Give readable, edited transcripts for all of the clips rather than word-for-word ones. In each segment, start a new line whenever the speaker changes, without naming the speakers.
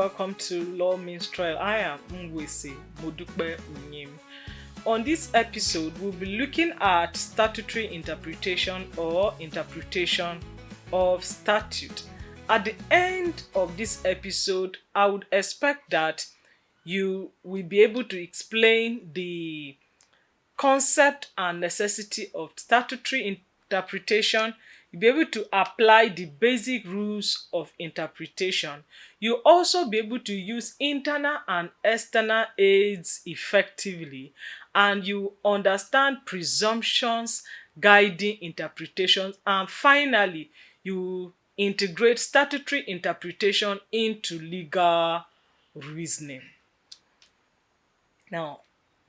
welcome to Law Means Trial. I am Mwese Modukbe Unyim. On this episode, we'll be looking at statutory interpretation or interpretation of statute. At the end of this episode, I would expect that you will be able to explain the concept and necessity of statutory interpretation. You'll be able to apply the basic rules of interpretation. You'll also be able to use internal and external aids effectively, and you understand presumptions guiding interpretations, and finally you integrate statutory interpretation into legal reasoning. Now,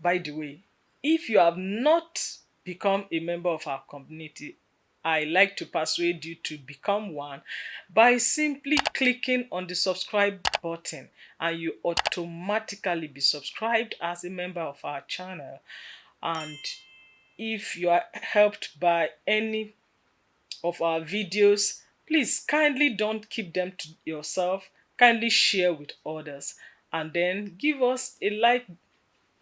by the way, if you have not become a member of our community, I like to persuade you to become one by simply clicking on the subscribe button, and you automatically be subscribed as a member of our channel. And if you are helped by any of our videos, please kindly don't keep them to yourself. Kindly share with others, and then give us a like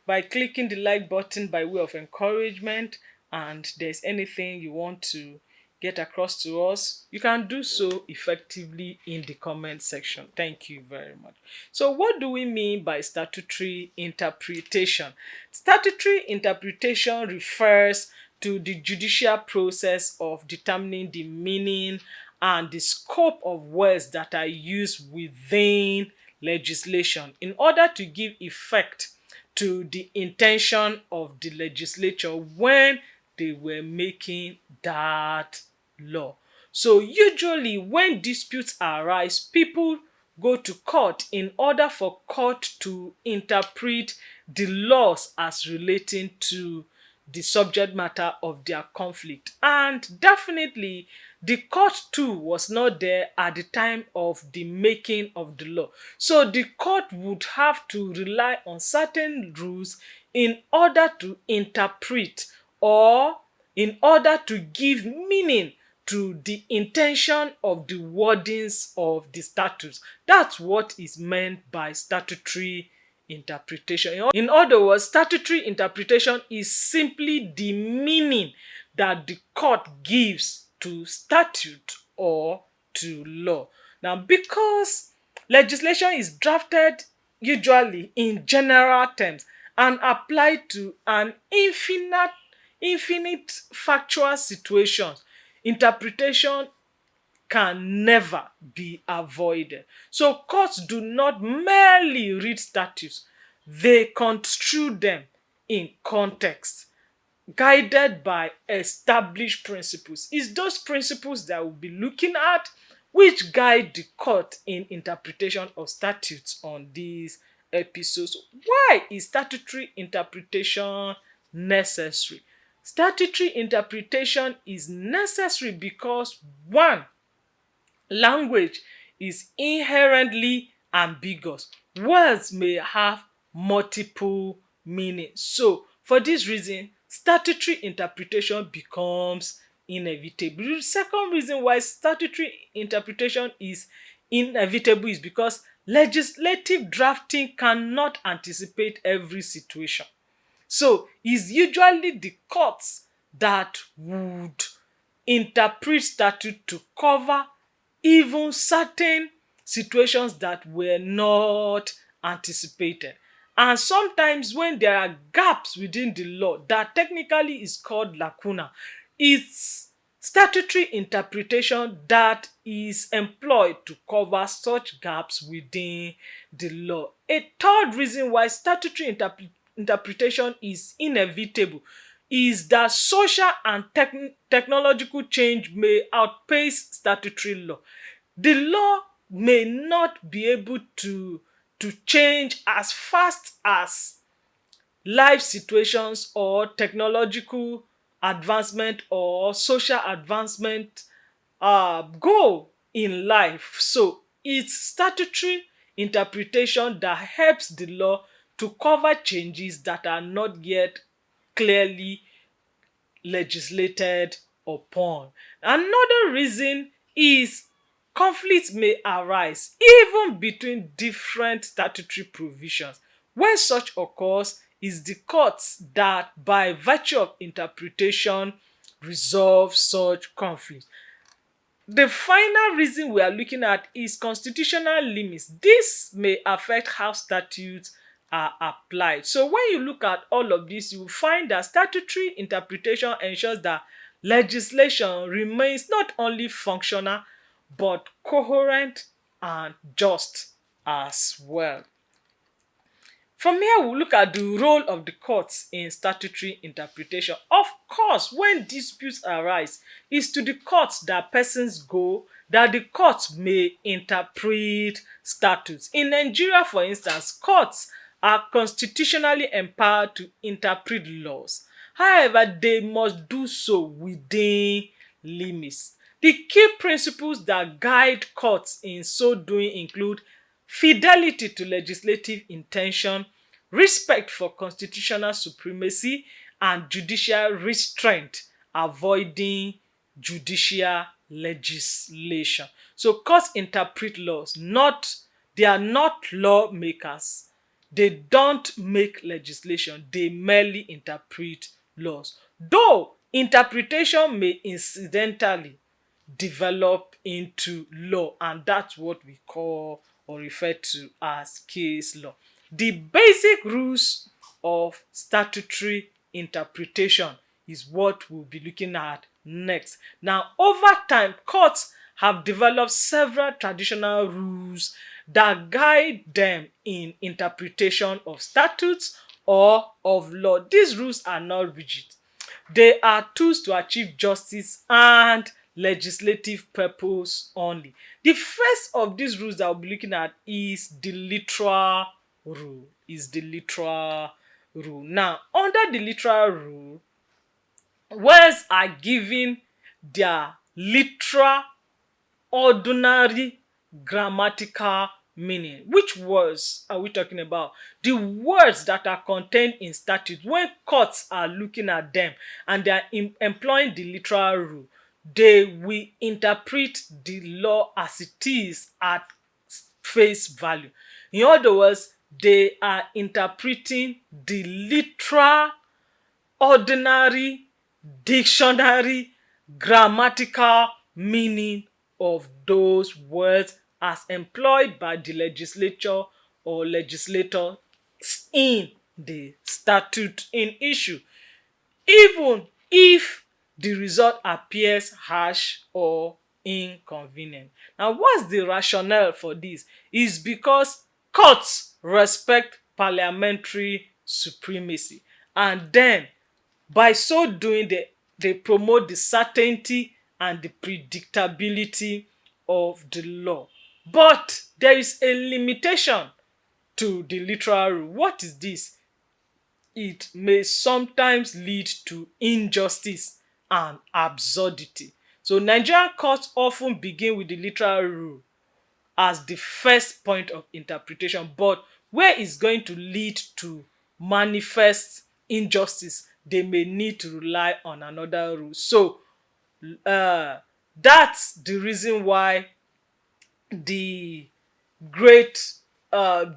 by clicking the like button by way of encouragement. And there's anything you want to get across to us, you can do so effectively in the comment section. Thank you very much. So what do we mean by statutory interpretation? Statutory interpretation refers to the judicial process of determining the meaning and the scope of words that are used within legislation in order to give effect to the intention of the legislature when they were making that law. So usually when disputes arise, people go to court in order for court to interpret the laws as relating to the subject matter of their conflict. And definitely the court too was not there at the time of the making of the law. So the court would have to rely on certain rules in order to interpret or in order to give meaning to the intention of the wordings of the statutes. That's what is meant by statutory interpretation. In other words, statutory interpretation is simply the meaning that the court gives to statute or to law. Now, because legislation is drafted usually in general terms and applied to an infinite factual situations, interpretation can never be avoided. So courts do not merely read statutes, they construe them in context, guided by established principles. It's those principles that we'll be looking at which guide the court in interpretation of statutes on these episodes. Why is statutory interpretation necessary? Statutory interpretation is necessary because, one, language is inherently ambiguous. Words may have multiple meanings. So, for this reason, statutory interpretation becomes inevitable. The second reason why statutory interpretation is inevitable is because legislative drafting cannot anticipate every situation. So it's usually the courts that would interpret statute to cover even certain situations that were not anticipated. And sometimes when there are gaps within the law that technically is called lacuna, it's statutory interpretation that is employed to cover such gaps within the law. A third reason why statutory interpretation is inevitable is that social and technological change may outpace statutory law. The law may not be able to change as fast as life situations or technological advancement or social advancement go in life. So it's statutory interpretation that helps the law to cover changes that are not yet clearly legislated upon. Another reason is conflicts may arise even between different statutory provisions. When such occurs, is the courts that, by virtue of interpretation, resolve such conflict. The final reason we are looking at is constitutional limits. This may affect how statutes are applied. So when you look at all of this, you will find that statutory interpretation ensures that legislation remains not only functional but coherent and just as well. From here, we'll look at the role of the courts in statutory interpretation. Of course, when disputes arise, it's to the courts that persons go that the courts may interpret statutes. In Nigeria, for instance, courts are constitutionally empowered to interpret laws. However, they must do so within limits. The key principles that guide courts in so doing include fidelity to legislative intention, respect for constitutional supremacy, and judicial restraint, avoiding judicial legislation. So courts interpret laws, they are not lawmakers. They don't make legislation, they merely interpret laws. Though interpretation may incidentally develop into law, and that's what we call or refer to as case law. The basic rules of statutory interpretation is what we'll be looking at next. Now, over time, courts have developed several traditional rules that guide them in interpretation of statutes or of law. These rules are not rigid. They are tools to achieve justice and legislative purpose only. The first of these rules that we'll be looking at is the literal rule. Now, under the literal rule, words are given their literal, ordinary, grammatical meaning. Which words are we talking about? The words that are contained in statutes. When courts are looking at them and they are employing the literal rule, they will interpret the law as it is at face value. In other words, they are interpreting the literal, ordinary, dictionary, grammatical meaning of those words as employed by the legislature or legislators in the statute in issue, even if the result appears harsh or inconvenient. Now, what's the rationale for this? Is because courts respect parliamentary supremacy, and then by so doing, they promote the certainty and the predictability of the law. But there is a limitation to the literal rule. What is this? It may sometimes lead to injustice and absurdity. So Nigerian courts often begin with the literal rule as the first point of interpretation, but where it's going to lead to manifest injustice, they may need to rely on another rule. So that's the reason why the great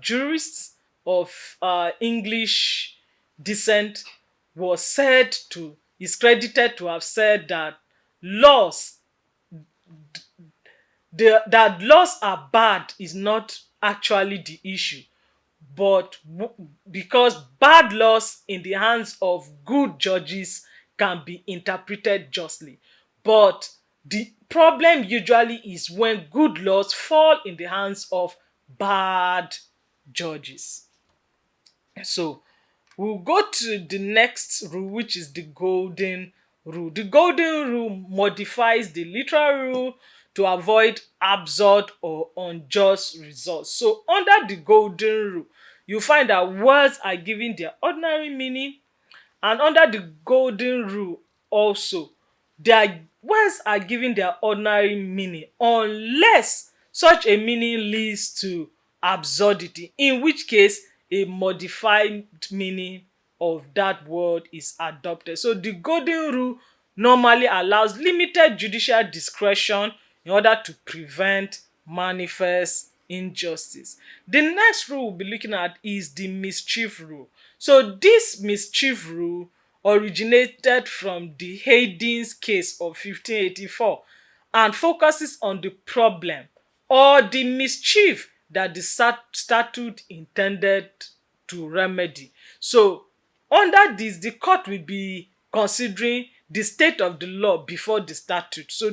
jurists of English descent is credited to have said that that laws are bad is not actually the issue, but because bad laws in the hands of good judges can be interpreted justly. But the problem usually is when good laws fall in the hands of bad judges. So we'll go to the next rule, which is the golden rule. The golden rule modifies the literal rule to avoid absurd or unjust results. So under the golden rule, you find that words are given their ordinary meaning, and under the golden rule also, their words are given their ordinary meaning unless such a meaning leads to absurdity, in which case a modified meaning of that word is adopted. So the golden rule normally allows limited judicial discretion in order to prevent manifest injustice. The next rule we'll be looking at is the mischief rule. So this mischief rule originated from the Hayden's case of 1584 and focuses on the problem or the mischief that the statute intended to remedy. So under this, the court will be considering the state of the law before the statute. So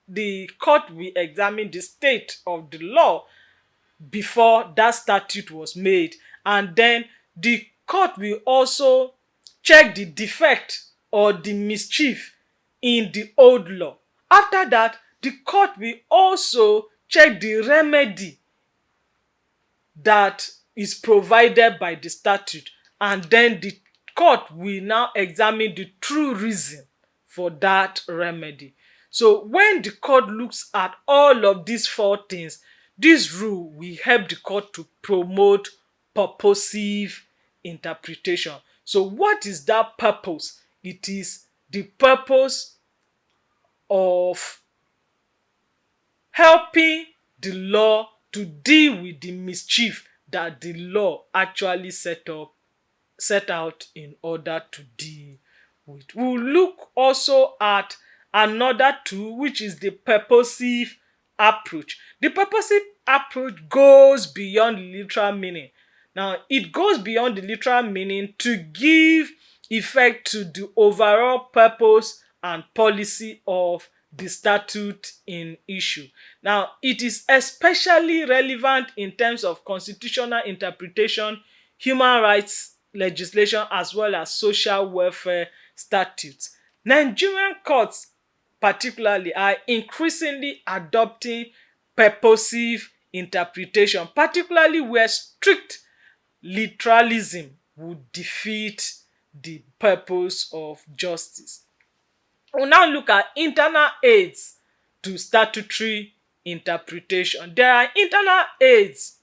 the court will examine the state of the law before that statute was made, and then the court will also check the defect or the mischief in the old law. After that, the court will also check the remedy that is provided by the statute, and then the court will now examine the true reason for that remedy. So when the court looks at all of these four things, this rule will help the court to promote purposive interpretation. So what is that purpose? It is the purpose of helping the law to deal with the mischief that the law actually set out in order to deal with. We'll look also at another tool, which is the purposive approach. The purposive approach goes beyond the literal meaning. Now, it goes beyond the literal meaning to give effect to the overall purpose and policy of the statute in issue. Now, it is especially relevant in terms of constitutional interpretation, human rights legislation, as well as social welfare statutes. Nigerian courts particularly are increasingly adopting purposive interpretation, particularly where strict literalism would defeat the purpose of justice. We'll now look at internal aids to statutory interpretation. There are internal aids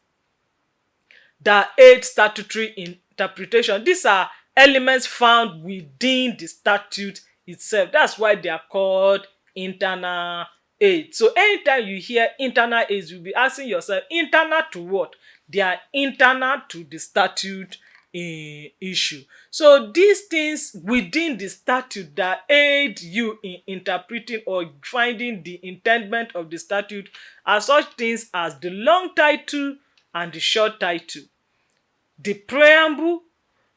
that aid statutory interpretation. These are elements found within the statute itself. That's why they are called internal aids. So anytime you hear internal aids, you'll be asking yourself, internal to what? They are internal to the statute in issue. So these things within the statute that aid you in interpreting or finding the intendment of the statute are such things as the long title and the short title, the preamble,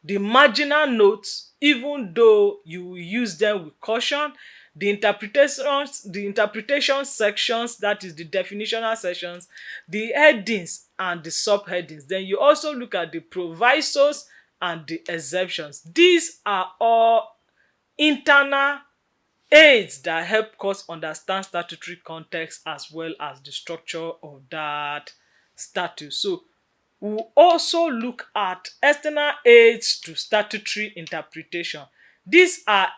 the marginal notes, even though you will use them with caution, the interpretation sections, that is the definitional sections, the headings and the subheadings. Then you also look at the provisos and the exceptions. These are all internal aids that help us understand statutory context as well as the structure of that statute. So we'll also look at external aids to statutory interpretation. These are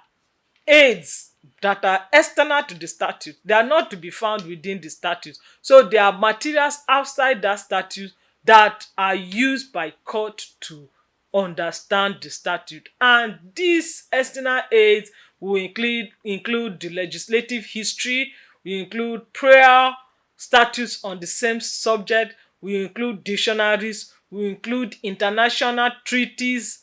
aids that are external to the statute. They are not to be found within the statute. So they are materials outside that statute that are used by court to understand the statute. And these external aids will include the legislative history, will include prior statutes on the same subject, will include dictionaries, will include international treaties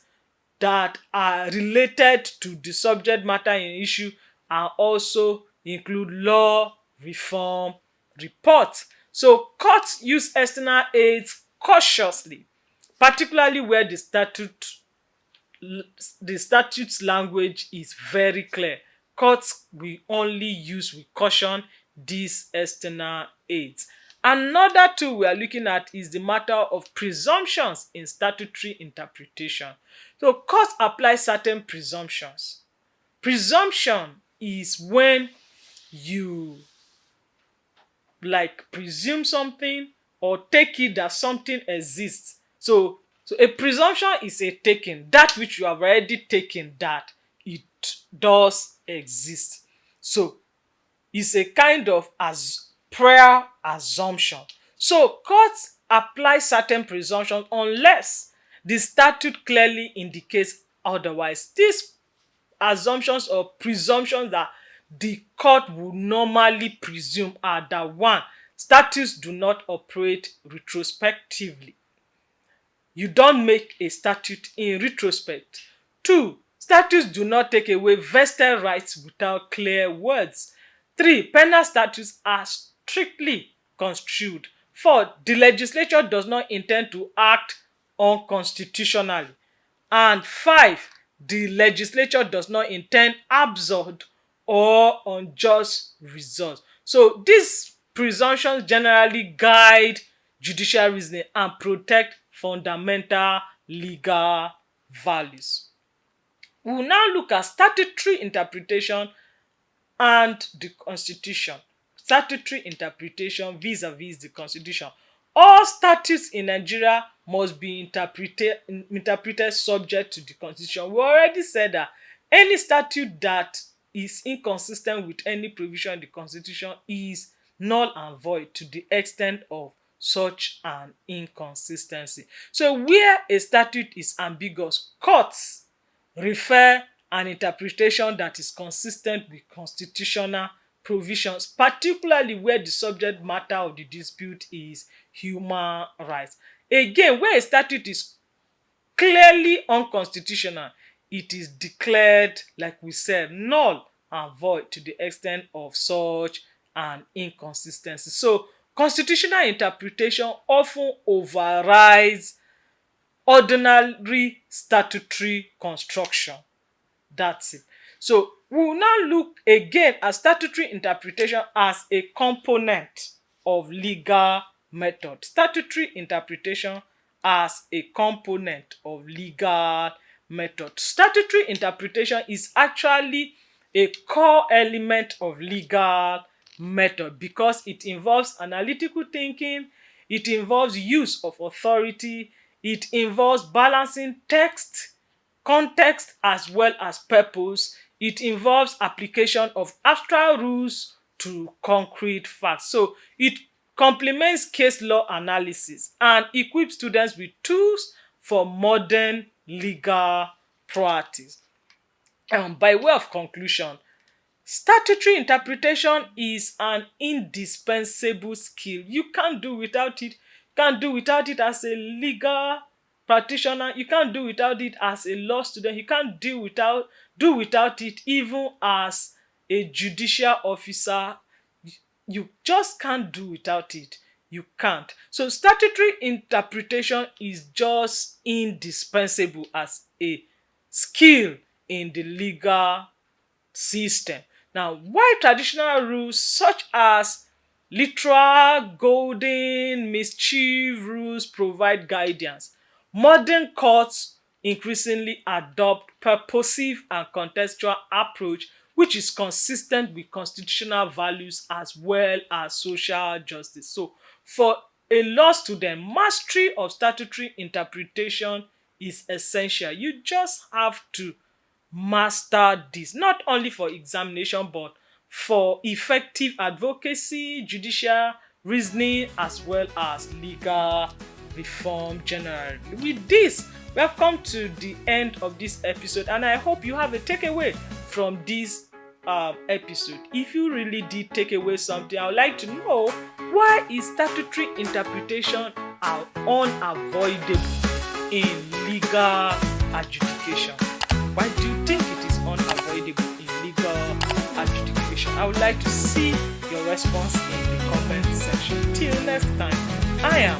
that are related to the subject matter in issue, and also include law reform reports. So courts use external aids cautiously, particularly where the statute's language is very clear. Courts will only use with caution these external aids. Another tool we are looking at is the matter of presumptions in statutory interpretation. So courts apply certain presumptions. Presumption is when you presume something or take it that something exists. So a presumption is a taking, that which you have already taken, that it does exist. So it's a kind of prior assumption. So courts apply certain presumptions unless the statute clearly indicates otherwise. These assumptions or presumptions are the court would normally presume are that: one, statutes do not operate retrospectively. You don't make a statute in retrospect. Two, statutes do not take away vested rights without clear words. Three, penal statutes are strictly construed. Four, the legislature does not intend to act unconstitutionally. And five, the legislature does not intend absurd or unjust results. So these presumptions generally guide judicial reasoning and protect fundamental legal values. We will now look at statutory interpretation and the Constitution. Statutory interpretation vis-a-vis the Constitution. All statutes in Nigeria must be interpreted subject to the Constitution. We already said that any statute that is inconsistent with any provision in the Constitution is null and void to the extent of such an inconsistency. So where a statute is ambiguous, courts refer an interpretation that is consistent with constitutional provisions, particularly where the subject matter of the dispute is human rights. Again, where a statute is clearly unconstitutional, it is declared, like we said, null and void to the extent of such an inconsistency. So constitutional interpretation often overrides ordinary statutory construction. That's it. So we will now look again at statutory interpretation as a component of legal method. Statutory interpretation as a component of legal method. Statutory interpretation is actually a core element of legal method because it involves analytical thinking, it involves use of authority, it involves balancing text, context as well as purpose. It involves application of abstract rules to concrete facts. So it complements case law analysis and equips students with tools for modern legal practice. By way of conclusion, statutory interpretation is an indispensable skill. You can't do without it. You can't do without it as a legal practitioner. You can't do without it as a law student. You can't do without it even as a judicial officer. You just can't do without it. You can't. So statutory interpretation is just indispensable as a skill in the legal system. Now, while traditional rules such as literal, golden, mischief rules provide guidance, modern courts increasingly adopt purposive and contextual approach which is consistent with constitutional values as well as social justice. So for a law student, mastery of statutory interpretation is essential. You just have to master this, not only for examination but for effective advocacy, judicial reasoning, as well as legal reform generally. With this, we have come to the end of this episode, and I hope you have a takeaway from this episode. If you really did take away something, I would like to know, why is statutory interpretation unavoidable in legal adjudication? Why do you think it is unavoidable in legal adjudication? I would like to see your response in the comment section. Till next time, I am